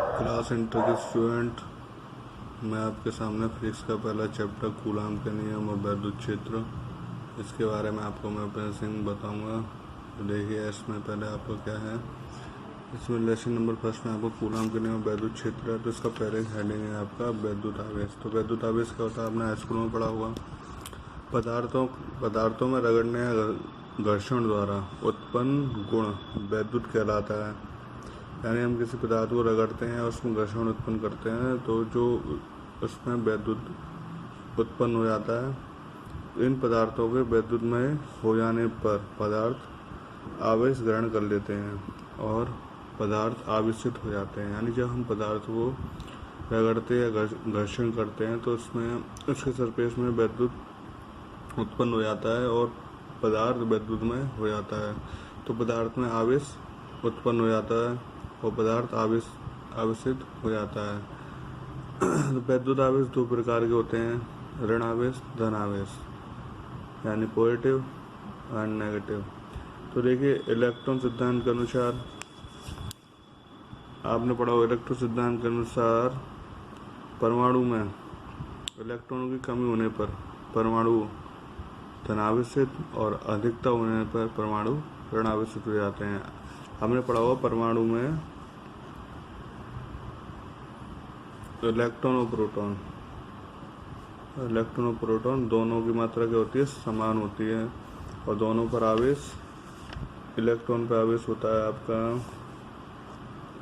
Class inter के student, मैं आपके सामने फिजिक्स का पहला चैप्टर कूलाम के नियम और वैद्युत क्षेत्र, इसके बारे में आपको मैं प्रेसिंग बताऊंगा। तो देखिए इसमें पहले आपको क्या है, इसमें लेसन नंबर फर्स्ट में आपको कूलाम के नियम वैद्युत क्षेत्र है। तो इसका पहले हेडिंग है आपका वैद्युत आवेश। तो वैद्युत आवेश क्या होता है, आपने स्कूल में पढ़ा हुआ। पदार्थों में रगड़ने या घर्षण द्वारा उत्पन्न गुण वैद्युत कहलाता है। यानी हम किसी पदार्थ को रगड़ते हैं और उसमें घर्षण उत्पन्न करते हैं तो जो उसमें वैद्युत उत्पन्न हो जाता है। इन पदार्थों के वैद्युतमय हो जाने पर पदार्थ आवेश ग्रहण कर लेते हैं और पदार्थ आवेशित हो जाते हैं। यानी जब हम पदार्थ को रगड़ते या घर्षण करते हैं तो उसमें उसके सरफेस में वैद्युत उत्पन्न हो जाता है और पदार्थ वैद्युतमय हो जाता है। तो पदार्थ में आवेश उत्पन्न हो जाता है और पदार्थ आवेशित हो जाता है। तो वैद्युत आवेश दो प्रकार के होते हैं, ऋण आवेश, धन आवेश, यानी पॉजिटिव एंड नेगेटिव। तो देखिए इलेक्ट्रॉन सिद्धांत के अनुसार, आपने पढ़ा हो इलेक्ट्रॉन सिद्धांत के अनुसार परमाणु में इलेक्ट्रॉनों की कमी होने पर परमाणु धनावेशित और अधिकता होने पर परमाणु ऋणावेशित हो जाते हैं। हमने पढ़ा हुआ परमाणु में इलेक्ट्रॉन और प्रोटॉन दोनों की मात्रा क्या होती है, समान होती है और दोनों पर आवेश, इलेक्ट्रॉन पर आवेश होता है आपका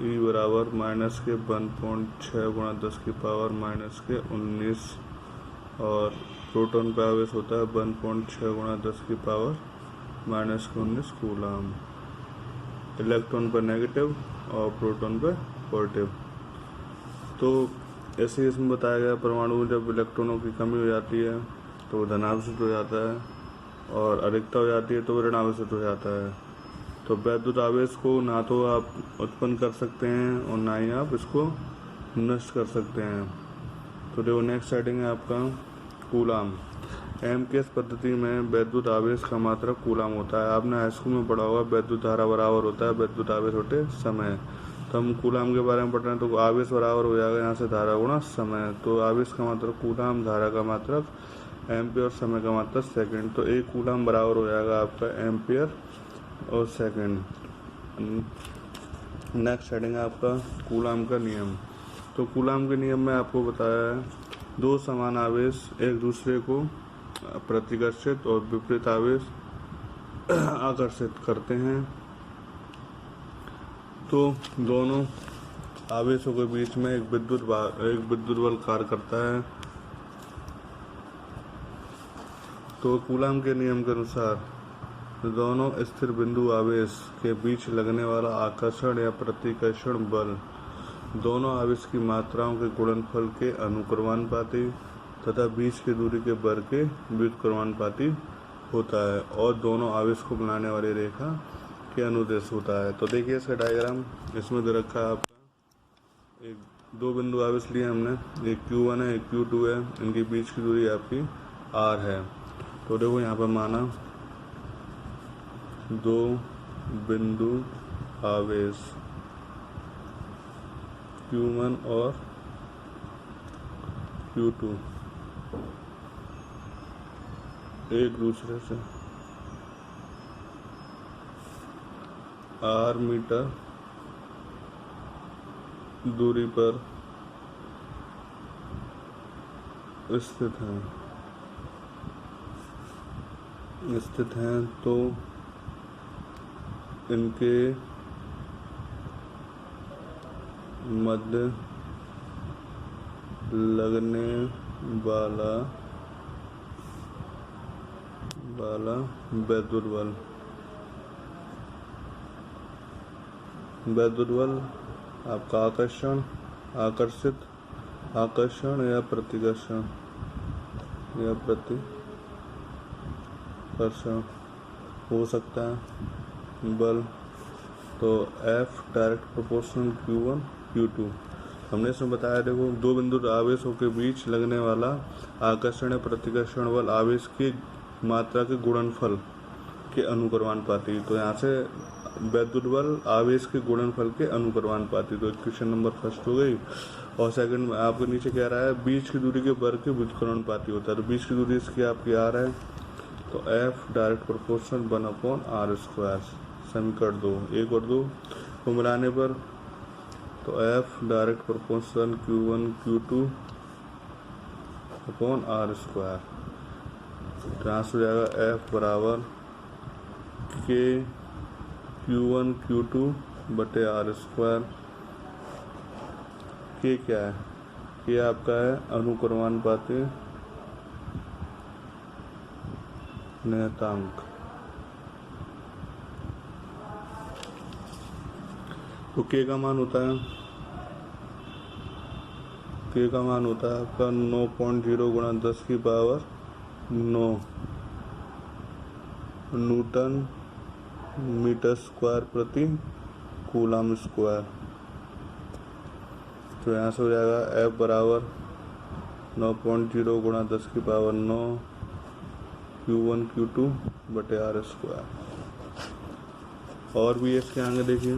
E बराबर माइनस के 1.6 गुणा 10 की पावर माइनस के 19 और प्रोटॉन पर आवेश होता है 1.6 गुणा 10 की पावर माइनस के 19 कूलाम। इलेक्ट्रॉन पर नेगेटिव और प्रोटॉन पर पॉजिटिव। तो ऐसे ही इसमें बताया गया, परमाणु में जब इलेक्ट्रॉनों की कमी हो जाती है तो वो धनावेशित हो जाता है और अधिकता हो जाती है तो वो ऋणावेशित हो जाता है। तो वैद्युत आवेश को ना तो आप उत्पन्न कर सकते हैं और ना ही आप इसको नष्ट कर सकते हैं। तो देखो नेक्स्ट हेडिंग है आपका कूलाम। एमकेएस पद्धति में वैद्युत आवेश का मात्रक कूलाम होता है। आपने हाई स्कूल में पढ़ा होगा वैद्युत धारा बराबर होता है वैद्युत आवेश बटे समय। तो हम कूलाम के बारे में पढ़ रहे हैं तो आवेश बराबर हो जाएगा यहाँ से धारा गुणा समय। तो आवेश का मात्रक कूलाम, धारा का मात्रक एम्पियर और समय का मात्रक सेकंड। तो एक कूलाम बराबर हो जाएगा आपका एम्पियर और सेकंड। नेक्स्ट हेडिंग है आपका कूलाम का नियम। तो कूलाम के नियम में आपको बताया है, दो समान आवेश एक दूसरे को प्रतिकर्षित और विपरीत आवेश आकर्षित करते हैं तो दोनों आवेशों के बीच में एक विद्युत बल कार्य करता है। तो कूलाम के नियम के अनुसार दोनों स्थिर बिंदु आवेश के बीच लगने वाला आकर्षण या प्रतिकर्षण बल दोनों आवेश की मात्राओं के गुणनफल के अनुक्रमानुपाती तथा बीच की दूरी के वर्ग के व्युत्क्रमानुपाती होता है और दोनों आवेश को बनाने वाली रेखा के अनुदेश होता है। तो देखिए इसका डायग्राम इसमें दे रखा है आपका। एक दो बिंदु आवेश लिए हमने, एक Q1 है एक Q2 है, इनके बीच की दूरी आपकी R है। तो देखो यहाँ पर माना दो बिंदु आवेश Q1 और Q2 एक दूसरे से R मीटर दूरी पर स्थित हैं तो इनके मध्य लगने वाला वैद्युत बल आपका आकर्षण या प्रतिकर्षण हो सकता है बल। तो F direct proportional Q1 Q2 हमने इसमें बताया। देखो दो बिंदु आवेशों के बीच लगने वाला आकर्षण या प्रतिकर्षण बल आवेश की मात्रा के गुणनफल के अनुक्रमानुपाती। तो यहाँ से वैद्युत बल आवेश के गुणनफल के अनुक्रमानुपाती। तो क्वेश्चन नंबर फर्स्ट हो गई। और सेकंड में आपके नीचे कह रहा है बीच की दूरी के वर्ग के व्युत्क्रमानुपाती होता है। तो बीच की दूरी इसकी आपकी आर है, तो F डायरेक्ट प्रोपोर्शनल 1/r²। समीकरण 2 1 और 2 को मिलाने पर तो F direct proportional Q1 Q2/r²। Transfer हो जाएगा F बराबर K Q1 Q2/r²। K क्या है? ये आपका है अनुक्रमानुपाती नियतांक। तो K का मान होता है आपका 9.0 × 10⁻9 न्यूटन मीटर स्क्वायर प्रति कूलम स्क्वायर। तो यहाँ से हो जाएगा F बराबर 9.0 × 10⁻9 Q1 Q2/r²। और भी इसके आगे देखिए